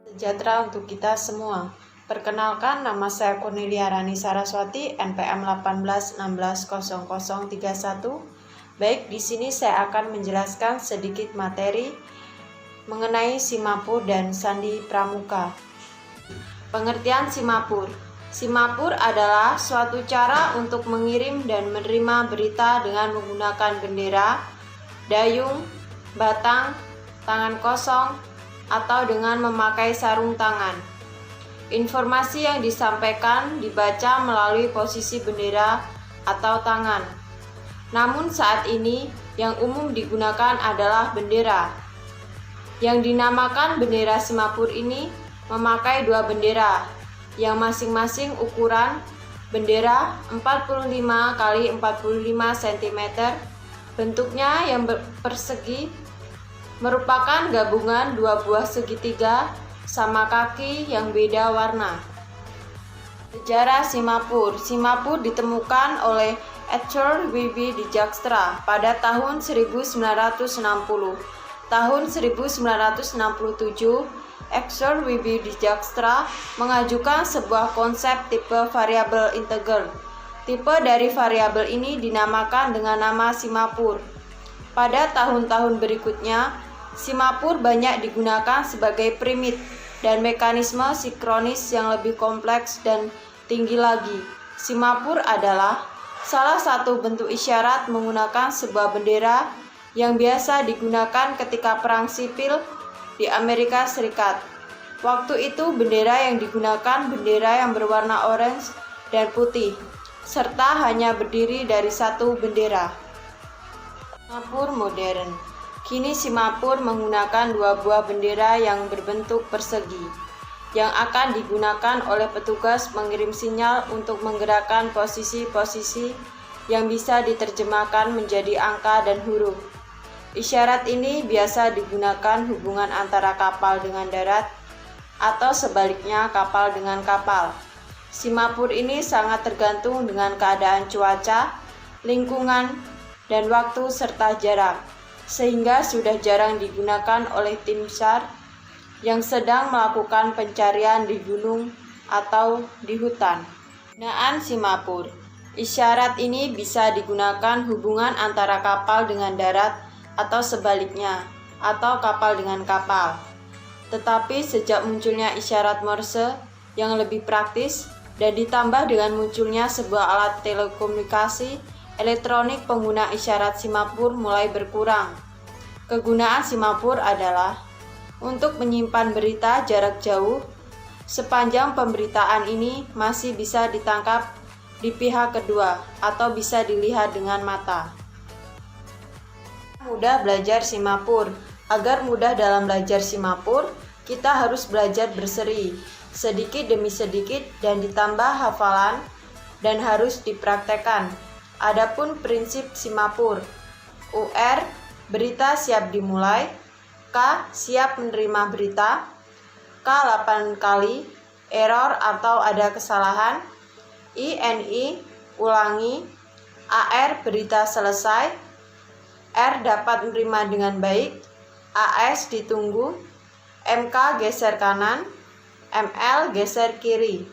Sejahtera untuk kita semua. Perkenalkan, nama saya Cornelia Rani Saraswati, NPM 18160031. Baik, di sini saya akan menjelaskan sedikit materi mengenai Simapur dan Sandi Pramuka. Pengertian Simapur. Simapur adalah suatu cara untuk mengirim dan menerima berita dengan menggunakan bendera, dayung, batang, tangan kosong, atau dengan memakai sarung tangan. Informasi yang disampaikan dibaca melalui posisi bendera atau tangan. Namun saat ini yang umum digunakan adalah bendera. Yang dinamakan bendera Simapur ini memakai dua bendera yang masing-masing ukuran bendera 45 x 45 cm, bentuknya yang persegi, merupakan gabungan dua buah segitiga sama kaki yang beda warna. Sejarah Simapur. Simapur ditemukan oleh Arthur W.B. Dijkstra pada tahun 1960. Tahun 1967, Arthur W.B. Dijkstra mengajukan sebuah konsep tipe variabel integer. Tipe dari variabel ini dinamakan dengan nama Simapur. Pada tahun-tahun berikutnya, Simapur banyak digunakan sebagai primit dan mekanisme sinkronis yang lebih kompleks dan tinggi lagi. Simapur adalah salah satu bentuk isyarat menggunakan sebuah bendera yang biasa digunakan ketika perang sipil di Amerika Serikat. Waktu itu bendera yang digunakan bendera yang berwarna orange dan putih, serta hanya berdiri dari satu bendera. Simapur modern. Kini Simapur menggunakan dua buah bendera yang berbentuk persegi, yang akan digunakan oleh petugas mengirim sinyal untuk menggerakkan posisi-posisi yang bisa diterjemahkan menjadi angka dan huruf. Isyarat ini biasa digunakan hubungan antara kapal dengan darat atau sebaliknya kapal dengan kapal. Simapur ini sangat tergantung dengan keadaan cuaca, lingkungan, dan waktu serta jarak, sehingga sudah jarang digunakan oleh tim SAR yang sedang melakukan pencarian di gunung atau di hutan. Penggunaan Simapur. Isyarat ini bisa digunakan hubungan antara kapal dengan darat atau sebaliknya, atau kapal dengan kapal. Tetapi sejak munculnya isyarat Morse yang lebih praktis dan ditambah dengan munculnya sebuah alat telekomunikasi elektronik, pengguna isyarat Simapur mulai berkurang. Kegunaan Simapur adalah untuk menyimpan berita jarak jauh sepanjang pemberitaan ini masih bisa ditangkap di pihak kedua atau bisa dilihat dengan mata. Mudah belajar Simapur. Agar mudah dalam belajar Simapur, kita harus belajar berseri, sedikit demi sedikit dan ditambah hafalan dan harus dipraktekkan. Adapun prinsip Simapur. UR, berita siap dimulai. K, siap menerima berita. K 8 kali, error atau ada kesalahan. INI, ulangi. AR, berita selesai. R, dapat menerima dengan baik. AS, ditunggu. MK, geser kanan. ML, geser kiri.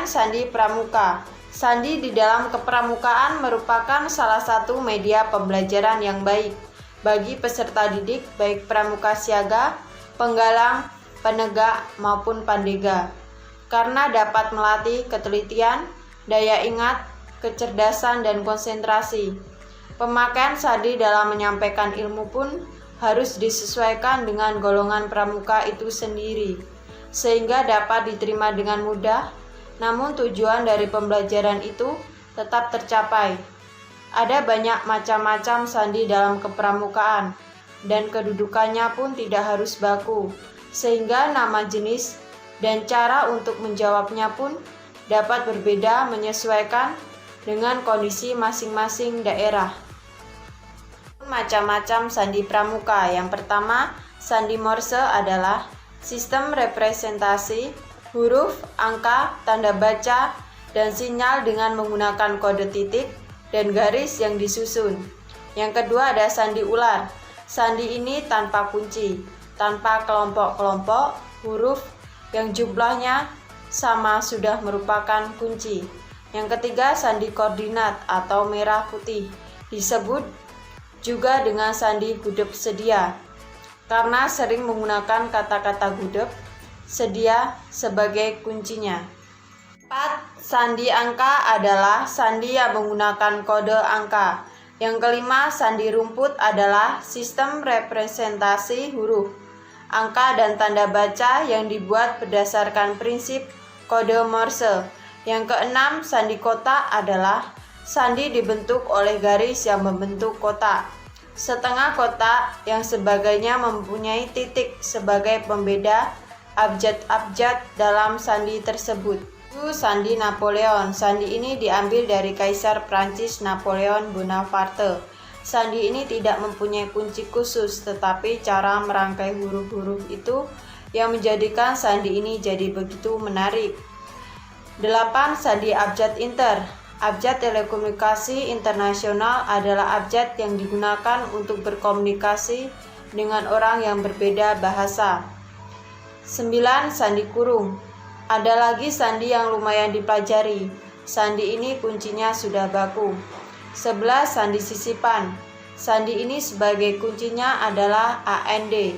Sandi Pramuka. Sandi di dalam kepramukaan merupakan salah satu media pembelajaran yang baik bagi peserta didik baik pramuka siaga, penggalang, penegak, maupun pandega, karena dapat melatih ketelitian, daya ingat, kecerdasan, dan konsentrasi. Pemakaian sandi dalam menyampaikan ilmu pun harus disesuaikan dengan golongan pramuka itu sendiri, sehingga dapat diterima dengan mudah, namun tujuan dari pembelajaran itu tetap tercapai. Ada banyak macam-macam sandi dalam kepramukaan, dan kedudukannya pun tidak harus baku, sehingga nama jenis dan cara untuk menjawabnya pun dapat berbeda menyesuaikan dengan kondisi masing-masing daerah. Macam-macam sandi pramuka. Yang pertama, sandi Morse adalah sistem representasi huruf, angka, tanda baca, dan sinyal dengan menggunakan kode titik dan garis yang disusun. Yang kedua ada sandi ular. Sandi ini tanpa kunci, tanpa kelompok-kelompok huruf yang jumlahnya sama sudah merupakan kunci. Yang ketiga sandi koordinat atau merah putih, disebut juga dengan sandi gudeg sedia, karena sering menggunakan kata-kata gudeg sedia sebagai kuncinya. 4. Sandi angka adalah sandi yang menggunakan kode angka. Yang kelima, sandi rumput adalah sistem representasi huruf, angka, dan tanda baca yang dibuat berdasarkan prinsip kode Morse. Yang keenam, sandi kotak adalah sandi dibentuk oleh garis yang membentuk kotak, setengah kotak yang sebagainya mempunyai titik sebagai pembeda abjad-abjad dalam sandi tersebut. Sandi Napoleon. Sandi ini diambil dari Kaisar Prancis Napoleon Bonaparte. Sandi ini tidak mempunyai kunci khusus, tetapi cara merangkai huruf-huruf itu yang menjadikan sandi ini jadi begitu menarik. 8. Sandi abjad inter. Abjad telekomunikasi internasional adalah abjad yang digunakan untuk berkomunikasi dengan orang yang berbeda bahasa. 9. Sandi kurung. Ada lagi sandi yang lumayan dipelajari. Sandi ini kuncinya sudah baku. 11. Sandi sisipan. Sandi ini sebagai kuncinya adalah AND.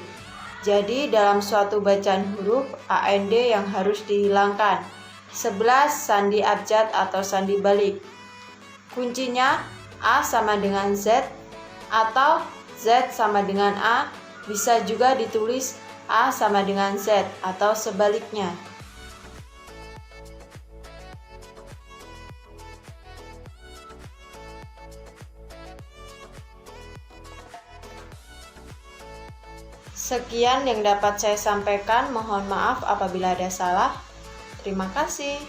Jadi dalam suatu bacaan huruf, AND yang harus dihilangkan. 11. Sandi abjad atau sandi balik. Kuncinya A sama dengan Z atau Z sama dengan A. Bisa juga ditulis A sama dengan Z atau sebaliknya. Sekian yang dapat saya sampaikan. Mohon maaf apabila ada salah. Terima kasih.